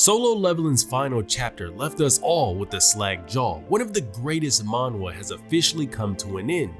Solo Leveling's final chapter left us all with a slack jaw. One of the greatest manhwa has officially come to an end.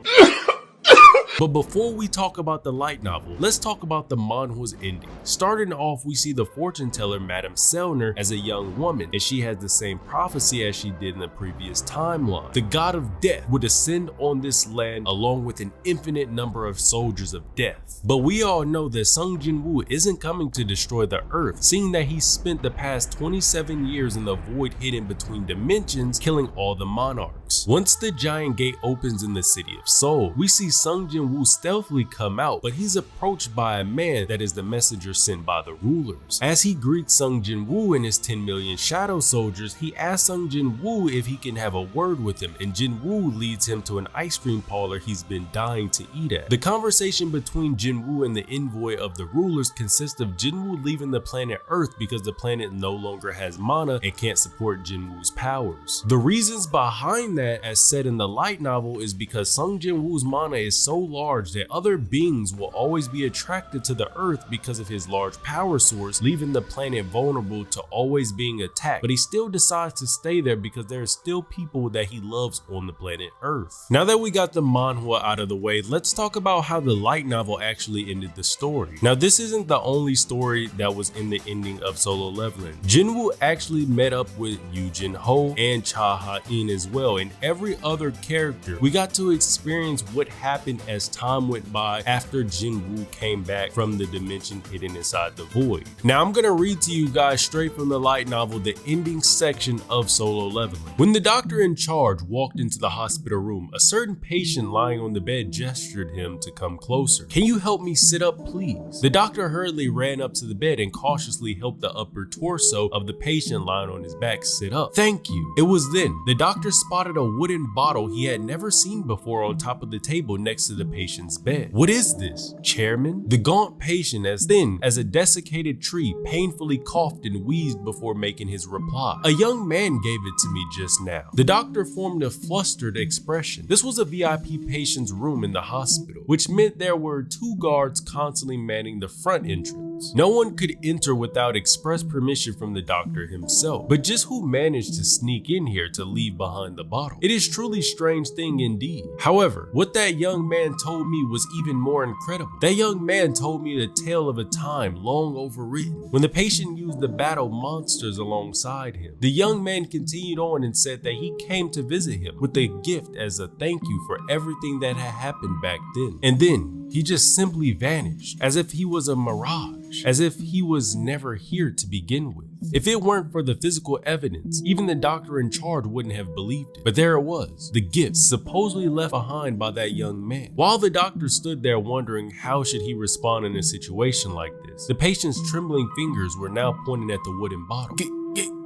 But before we talk about the light novel, let's talk about the manhwa's ending. Starting off, we see the fortune teller Madame Selner as a young woman, and she has the same prophecy as she did in the previous timeline. The god of death would descend on this land along with an infinite number of soldiers of death. But we all know that Sung Jin-woo isn't coming to destroy the earth, seeing that he spent the past 27 years in the void hidden between dimensions, killing all the monarchs. Once the giant gate opens in the city of Seoul, we see Sung Jin-woo stealthily come out, but he's approached by a man that is the messenger sent by the rulers. As he greets Sung Jin-woo and his 10 million shadow soldiers, he asks Sung Jin-woo if he can have a word with him, and Jin-woo leads him to an ice cream parlor he's been dying to eat at. The conversation between Jin-woo and the envoy of the rulers consists of Jin-woo leaving the planet Earth because the planet no longer has mana and can't support Jin-woo's powers. The reasons behind that, as said in the light novel, is because Sung Jin-woo's mana is so large that other beings will always be attracted to the Earth because of his large power source, leaving the planet vulnerable to always being attacked. But he still decides to stay there because there are still people that he loves on the planet Earth. Now that we got the manhwa out of the way, let's talk about how the light novel actually ended the story. Now this isn't the only story that was in the ending of Solo Leveling. Jin-woo actually met up with Yoo Jin-ho and Cha Ha-in as well, and every other character. We got to experience what happened as time went by after Jin-woo came back from the dimension hidden inside the void. Now I'm gonna read to you guys straight from the light novel the ending section of Solo Leveling. When the doctor in charge walked into the hospital room, a certain patient lying on the bed gestured him to come closer. "Can you help me sit up, please?" The doctor hurriedly ran up to the bed and cautiously helped the upper torso of the patient lying on his back sit up. "Thank you." It was then the doctor spotted a wooden bottle he had never seen before on top of the table next to the patient's bed. "What is this, Chairman?" The gaunt patient, as thin as a desiccated tree, painfully coughed and wheezed before making his reply. "A young man gave it to me just now." The doctor formed a flustered expression. This was a VIP patient's room in the hospital, which meant there were 2 guards constantly manning the front entrance. No one could enter without express permission from the doctor himself. But just who managed to sneak in here to leave behind the bottle? It is truly strange thing indeed. However, what that young man told me was even more incredible. That young man told me the tale of a time long overwritten, when the patient used to battle monsters alongside him. The young man continued on and said that he came to visit him with a gift as a thank you for everything that had happened back then. And then he just simply vanished, as if he was a mirage, as if he was never here to begin with. If it weren't for the physical evidence, even the doctor in charge wouldn't have believed it. But there it was, the gift supposedly left behind by that young man. While the doctor stood there wondering how should he respond in a situation like this, the patient's trembling fingers were now pointing at the wooden bottle.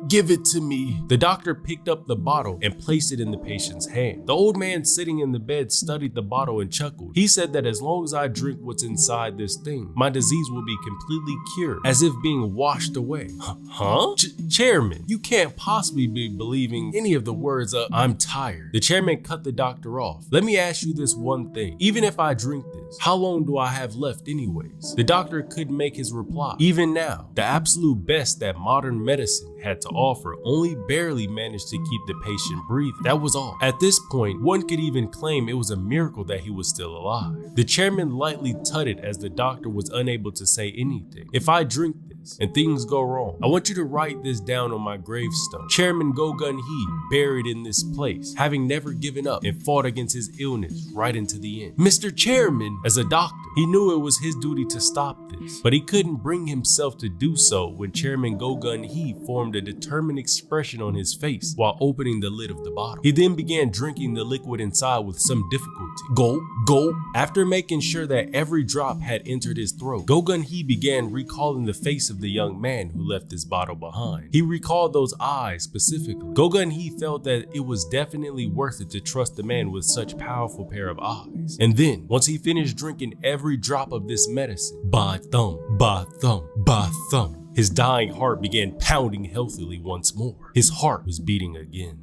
Give it to me." The doctor picked up the bottle and placed it in the patient's hand. The old man sitting in the bed studied the bottle and chuckled. He said that as long as I drink what's inside this thing, my disease will be completely cured, as if being washed away. Huh? Chairman, you can't possibly be believing any of the words of "I'm tired." The chairman cut the doctor off. "Let me ask you this one thing. Even if I drink this, how long do I have left anyways?" The doctor couldn't make his reply. Even now, the absolute best that modern medicine had to offer only barely managed to keep the patient breathing. That was all. At this point, one could even claim it was a miracle that he was still alive. The chairman lightly tutted as the doctor was unable to say anything. "If I drink this and things go wrong, I want you to write this down on my gravestone. Chairman Go Gun-hee, buried in this place, having never given up and fought against his illness right into the end." "Mr. Chairman," as a doctor, he knew it was his duty to stop this, but he couldn't bring himself to do so when Chairman Go Gun-hee formed a determined expression on his face while opening the lid of the bottle. He then began drinking the liquid inside with some difficulty. Gulp, gulp. After making sure that every drop had entered his throat, Go Gun-hee began recalling the face of the young man who left this bottle behind. He recalled those eyes specifically. Go Gun-hee felt that it was definitely worth it to trust a man with such powerful pair of eyes. And then, once he finished drinking every drop of this medicine, ba thump, ba thump, ba thump, his dying heart began pounding healthily once more. His heart was beating again.